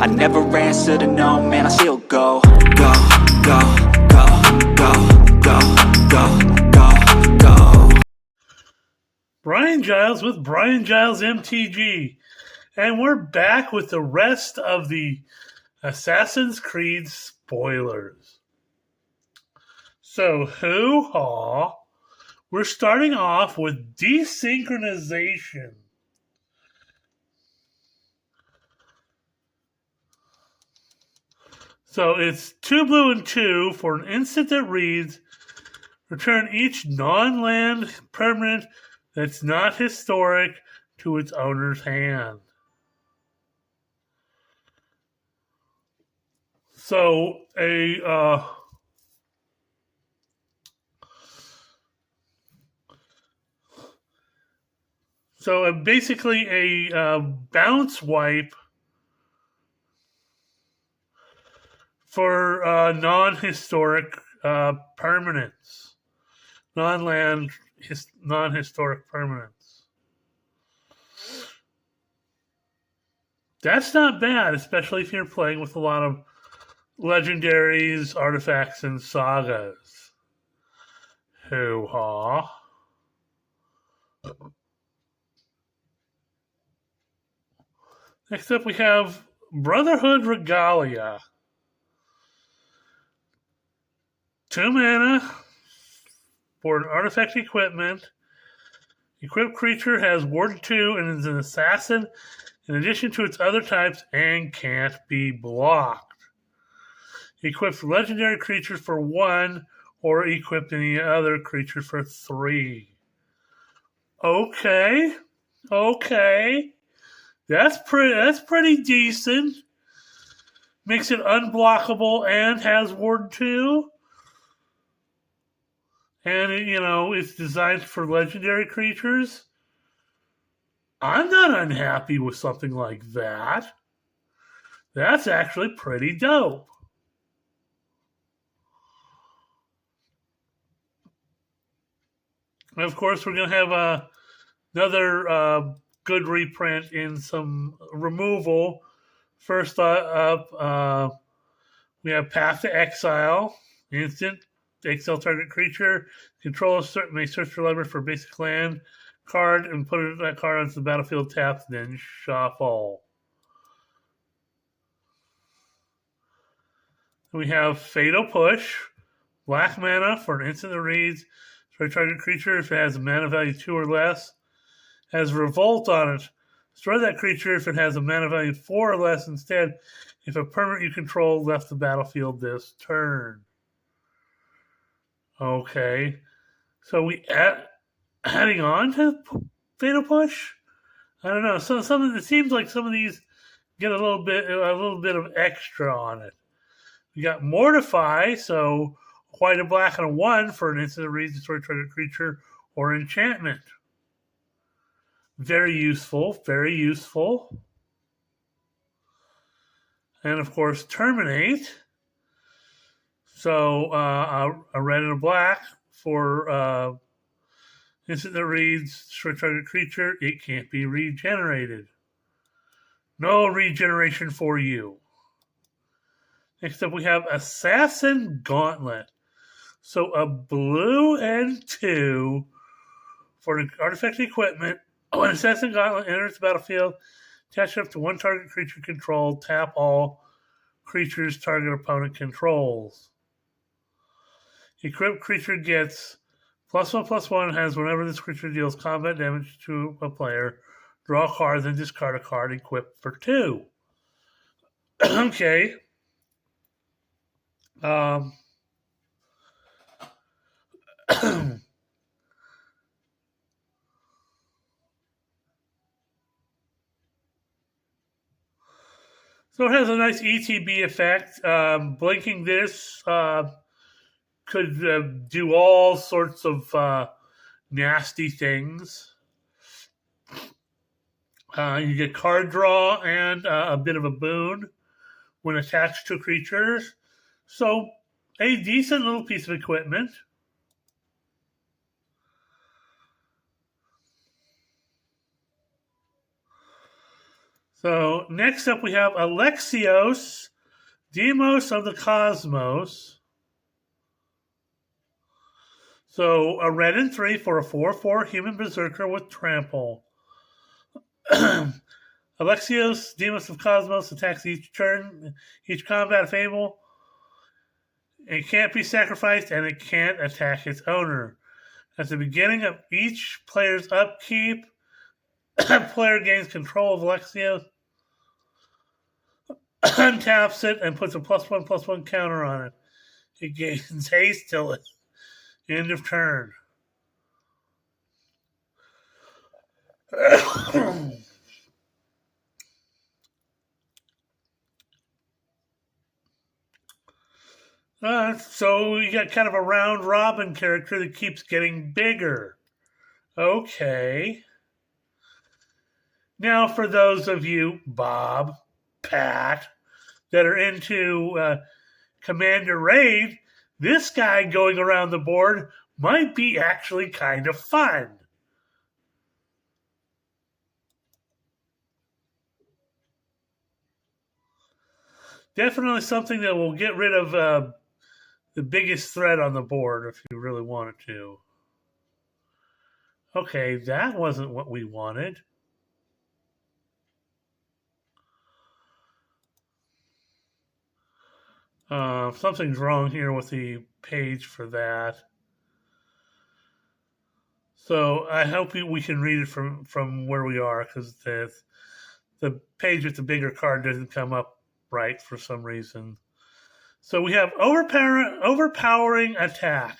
I never answer to no, man, I still go. Go, go, go, go, go, go, go, go. Brian Giles with Brian Giles MTG. And we're back with the rest of the Assassin's Creed spoilers. So, hoo-ha. We're starting off with desynchronization. So it's 2 blue and 2 for an instant that reads, return each non-land permanent that's not historic to its owner's hand. So basically a bounce wipe for non-historic permanents, non-historic permanents. That's not bad, especially if you're playing with a lot of legendaries, artifacts, and sagas. Hoo-ha. Next up we have Brotherhood Regalia. 2 mana for an artifact equipment. Equipped creature has Ward 2 and is an assassin in addition to its other types and can't be blocked. Equips legendary creatures for 1 or equip any other creatures for 3. Okay. That's pretty decent. Makes it unblockable and has Ward 2. And, it's designed for legendary creatures. I'm not unhappy with something like that. That's actually pretty dope. And of course, we're going to have another good reprint in some removal. First up, we have Path to Exile. Instant. Exile target creature. Controller may search for leverage for basic land card and put that card onto the battlefield tapped, then shuffle. We have Fatal Push. Black mana for an instant that reads, target creature if it has a mana value 2 or less. Has Revolt on it. Destroy that creature if it has a mana value 4 or less instead if a permanent you control left the battlefield this turn. Okay. So we adding on to Fatal Push? I don't know. So it seems like some of these get a little bit of extra on it. We got Mortify, so white, a black, and a 1 for an instant that reads, destroy target creature or enchantment. Very useful. And of course, Terminate. So a red and a black for instant that reads, destroy target creature, it can't be regenerated. No regeneration for you. Next up we have Assassin Gauntlet. So a blue and 2 for an artifact equipment. When Assassin Gauntlet enters the battlefield, attach up to 1 target creature controlled, tap all creatures target opponent controls. Equipped creature gets +1/+1, has whenever this creature deals combat damage to a player, draw a card, then discard a card, equipped for 2. Okay. So it has a nice ETB effect. Blinking this could do all sorts of nasty things. You get card draw and a bit of a boon when attached to creatures. So a decent little piece of equipment. So next up we have Alexios, Demos of the Cosmos. So a red and 3 for a 4/4 human berserker with trample. Alexios, Demos of Cosmos, attacks each turn, each combat fable. It can't be sacrificed and it can't attack its owner. At the beginning of each player's upkeep, player gains control of Alexios, untaps it, and puts a +1/+1 counter on it. It gains haste till its end of turn. So you got kind of a round robin character that keeps getting bigger. Okay. Now, for those of you, Bob, Pat, that are into Commander Raid, this guy going around the board might be actually kind of fun. Definitely something that will get rid of the biggest threat on the board if you really wanted to. Okay, that wasn't what we wanted. Something's wrong here with the page for that. So I hope we can read it from where we are, because the page with the bigger card doesn't come up right for some reason. So we have overpowering attack.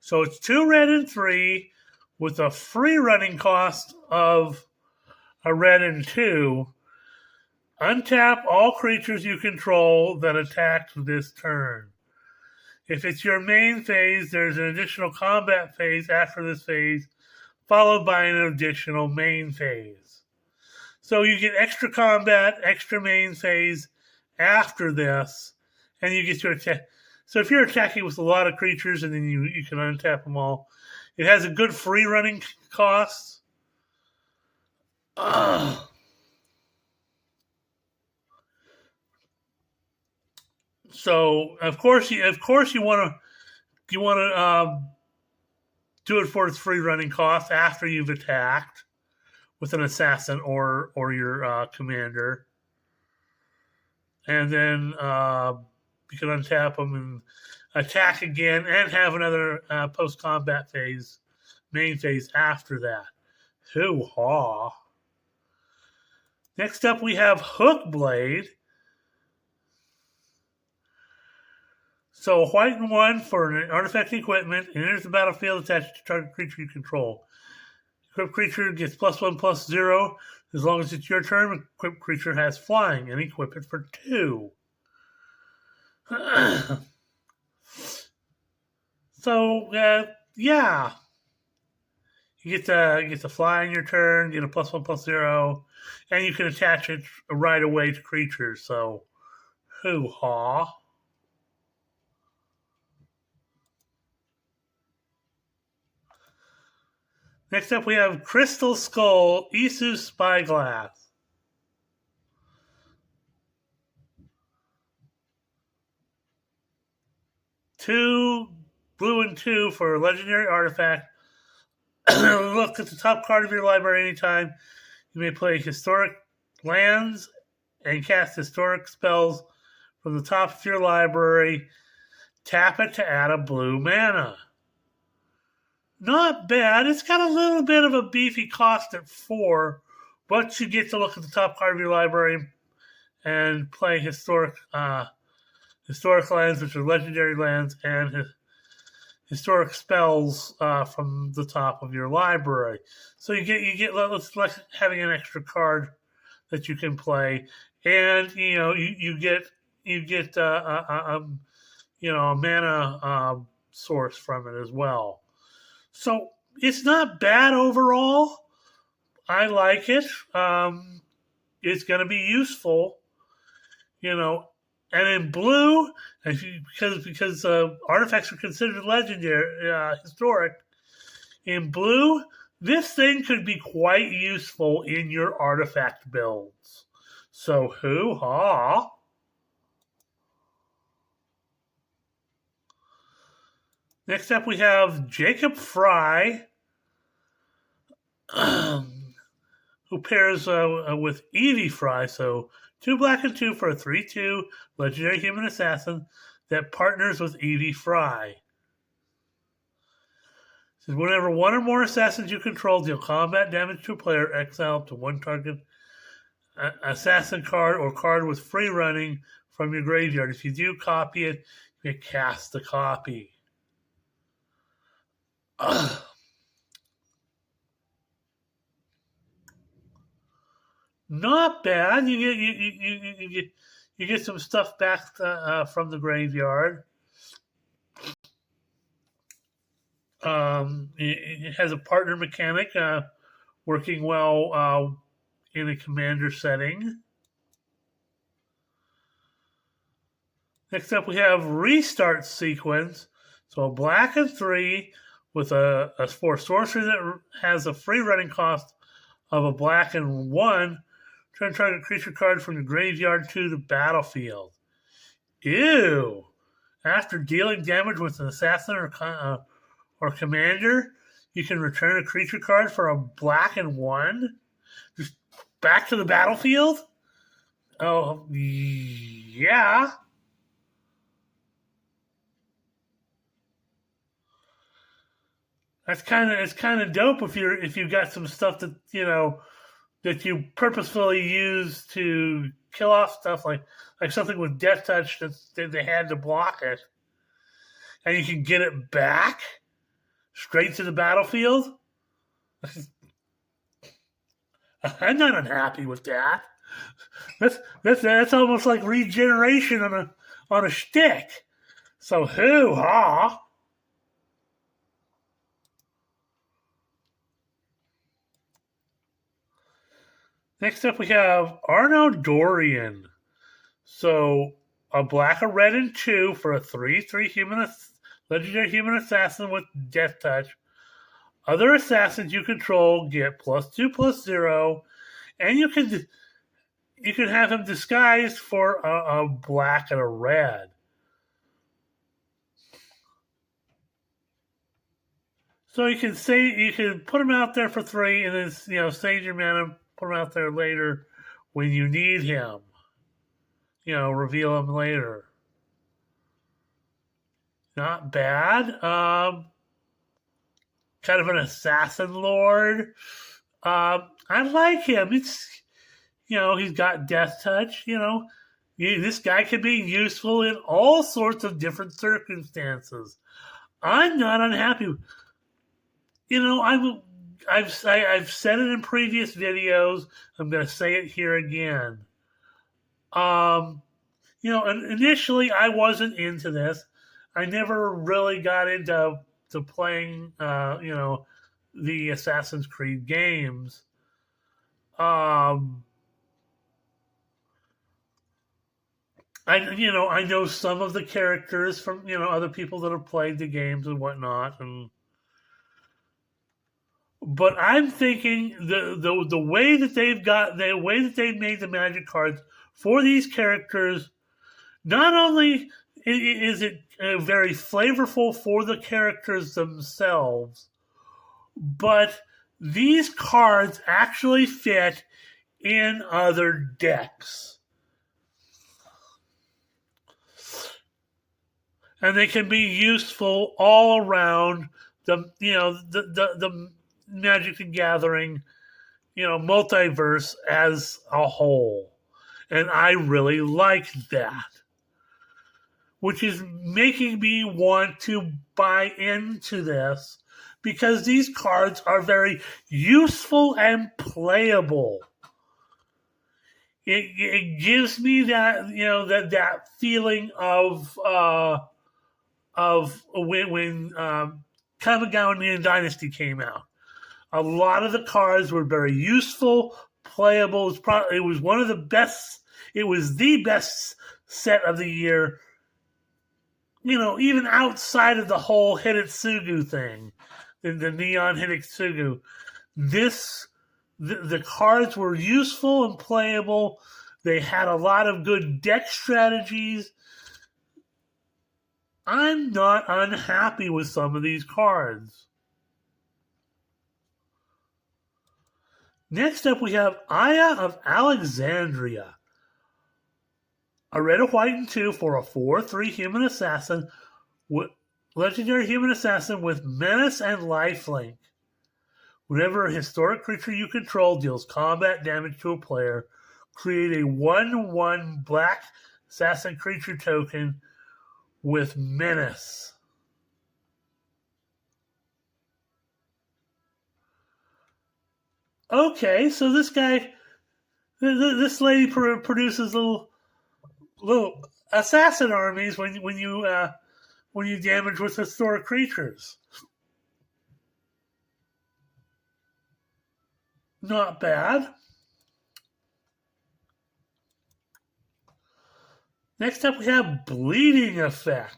So it's 2 red and 3 with a free running cost of a red and 2. Untap all creatures you control that attack this turn. If it's your main phase, there's an additional combat phase after this phase, followed by an additional main phase. So you get extra combat, extra main phase after this, and you get to attack. So if you're attacking with a lot of creatures and then you can untap them all, it has a good free running cost. So of course you want to do it for its free running cost after you've attacked with an assassin or your commander, and then you can untap them and attack again and have another post combat phase, main phase after that. Hoo-ha! Next up we have Hookblade. So white and 1 for an artifact equipment, enters the battlefield attached to target creature you control. Equipped creature gets +1/+0 as long as it's your turn. Equipped creature has flying and equip it for 2. So yeah, you get to fly in your turn, get a +1/+0, and you can attach it right away to creatures. So hoo-ha. Next up, we have Crystal Skull, Isu Spyglass. Two blue and 2 for a legendary artifact. Look at the top card of your library anytime. You may play historic lands and cast historic spells from the top of your library. Tap it to add a blue mana. Not bad. It's got a little bit of a beefy cost at 4, but you get to look at the top card of your library and play historic lands, which are legendary lands, and historic spells from the top of your library. So you get like having an extra card that you can play, and you get a mana source from it as well. So it's not bad overall. I like it. It's going to be useful, And in blue, because artifacts are considered legendary, historic. In blue, this thing could be quite useful in your artifact builds. So hoo-ha. Next up we have Jacob Fry, who pairs with Evie Fry. So 2 black and 2 for a 3/2 legendary human assassin that partners with Evie Fry. Says whenever one or more assassins you control deal combat damage to a player, exile up to 1 target assassin card or card with free running from your graveyard. If you do copy it, you can cast the copy. Not bad. You get some stuff back from the graveyard. It has a partner mechanic working well in a commander setting. Next up, we have Restart Sequence. So a black and 3 with a for sorcery that has a free running cost of a black and 1. Turn target creature card from the graveyard to the battlefield. Ew! After dealing damage with an assassin or commander, you can return a creature card for a black and 1. Just back to the battlefield? Oh, yeah. It's kind of dope if you got some stuff that that you purposefully use to kill off stuff like something with Death Touch that they had to block it, and you can get it back straight to the battlefield. I'm not unhappy with that. That's almost like regeneration on a stick. So hoo-ha. Next up, we have Arno Dorian. So, a black, a red, and 2 for a 3/3 legendary human assassin with Death Touch. Other assassins you control get +2/+0, and you can have him disguised for a black and a red. So you can put him out there for 3, and then save your mana. Put him out there later when you need him. Reveal him later. Not bad. Kind of an assassin lord. I like him. It's he's got Death Touch. This guy could be useful in all sorts of different circumstances. I'm not unhappy. I've said it in previous videos. I'm going to say it here again. Initially I wasn't into this. I never really got into playing, the Assassin's Creed games. I know some of the characters from other people that have played the games and whatnot, but I'm thinking the way that they've made the magic cards for these characters, not only is it very flavorful for the characters themselves, but these cards actually fit in other decks. And they can be useful all around the Magic the Gathering, multiverse as a whole. And I really like that. Which is making me want to buy into this because these cards are very useful and playable. It gives me that, that feeling of when Kamigawa Dynasty came out. A lot of the cards were very useful, playable. It was one of the best. It was the best set of the year. Even outside of the whole Hitotsugu thing, the Neon Hitotsugu, the cards were useful and playable. They had a lot of good deck strategies. I'm not unhappy with some of these cards. Next up, we have Aya of Alexandria. A red, a white, and 2 for a 4/3 human assassin, legendary human assassin with menace and lifelink. Whenever a historic creature you control deals combat damage to a player, create a 1/1 black assassin creature token with menace. Okay, so this lady produces little assassin armies when you damage with historic creatures. Not bad. Next up, we have Bleeding Effect.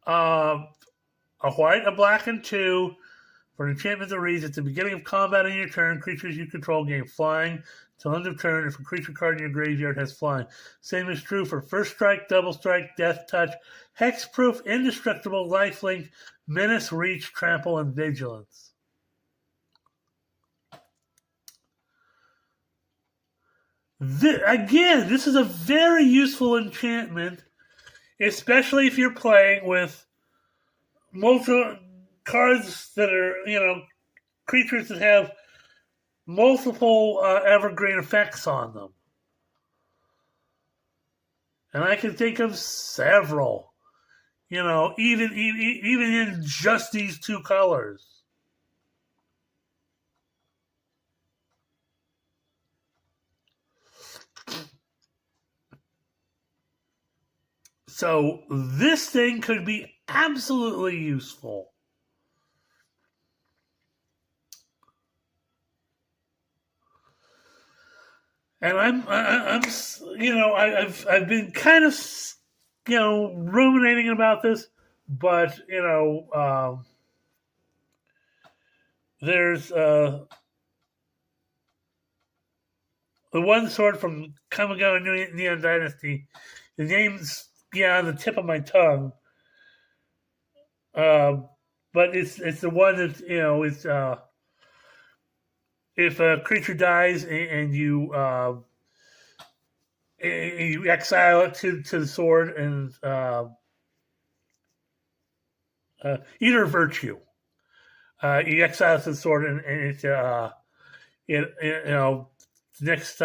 A white, a black, and 2 for an enchantment that reads, at the beginning of combat on your turn, creatures you control gain flying till end of turn if a creature card in your graveyard has flying. Same is true for first strike, double strike, death touch, hexproof, indestructible, lifelink, menace, reach, trample, and vigilance. This is a very useful enchantment, especially if you're playing with multiple cards that are, creatures that have multiple evergreen effects on them. And I can think of several, even in just these 2 colors. So this thing could be absolutely useful. And I've been kind of, ruminating about this, but there's the one sword from Kamigawa Neon Dynasty. The name's on the tip of my tongue, but it's the one that it's if a creature dies and you exile it to the sword and Eater of Virtue, you exile it to the sword and it's next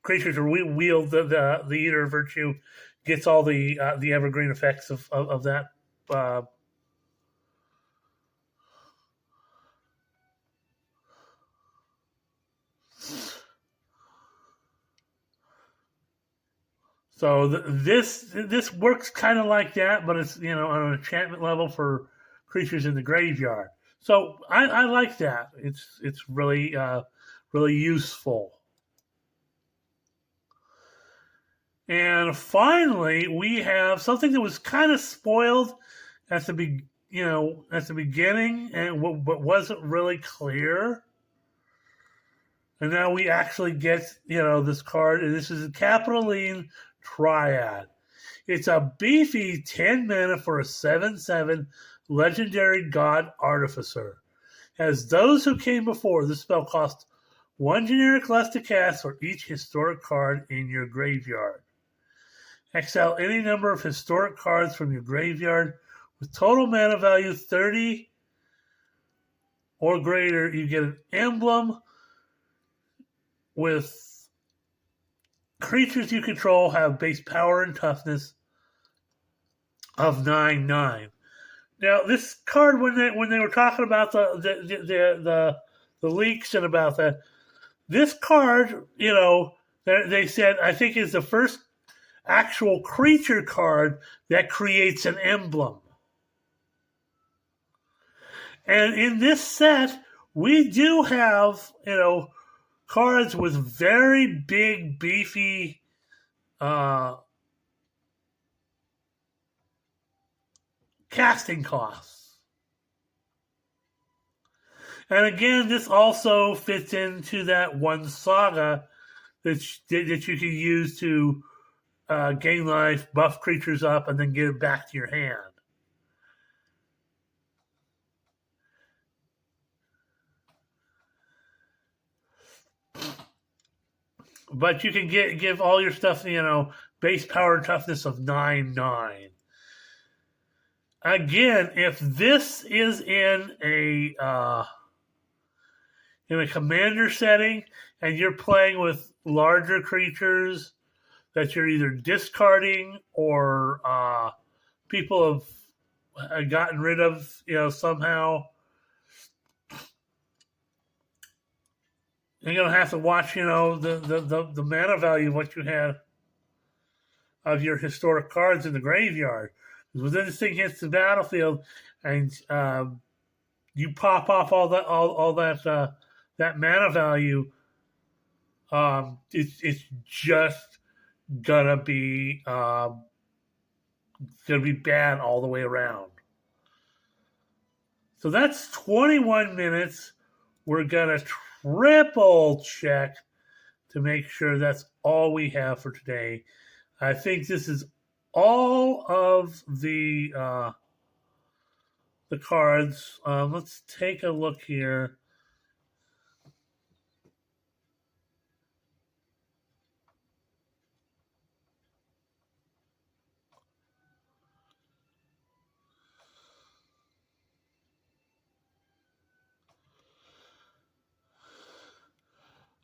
creature to wield the Eater of Virtue gets all the evergreen effects of that. So this works kind of like that, but it's on an enchantment level for creatures in the graveyard. So I like that. It's really really useful. And finally, we have something that was kind of spoiled at the beginning, and what wasn't really clear. And now we actually get this card, and this is a Capitoline Triad. It's a beefy 10 mana for a 7/7 legendary god artificer. As those who came before, this spell costs 1 generic less to cast for each historic card in your graveyard. Exile any number of historic cards from your graveyard with total mana value 30 or greater. You get an emblem with creatures you control have base power and toughness of 9/9. Now, this card, when they were talking about the leaks and about that, this card, they said, I think is the first actual creature card that creates an emblem. And in this set, we do have, cards with very big, beefy casting costs. And again, this also fits into that one saga that you can use to gain life, buff creatures up, and then get it back to your hand. But you can give all your stuff, base power and toughness of 9/9. Again, if this is in a commander setting and you're playing with larger creatures that you're either discarding or people have gotten rid of, somehow, you're going to have to watch, the mana value of what you have of your historic cards in the graveyard. Because when this thing hits the battlefield and you pop off all that mana value, it's just gonna be bad all the way around. So that's 21 minutes. We're gonna triple check to make sure that's all we have for today. I think this is all of the cards. Let's take a look here.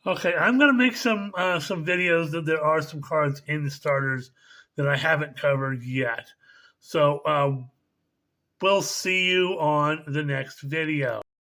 Okay, I'm going to make some videos that there are some cards in the starters that I haven't covered yet. So we'll see you on the next video.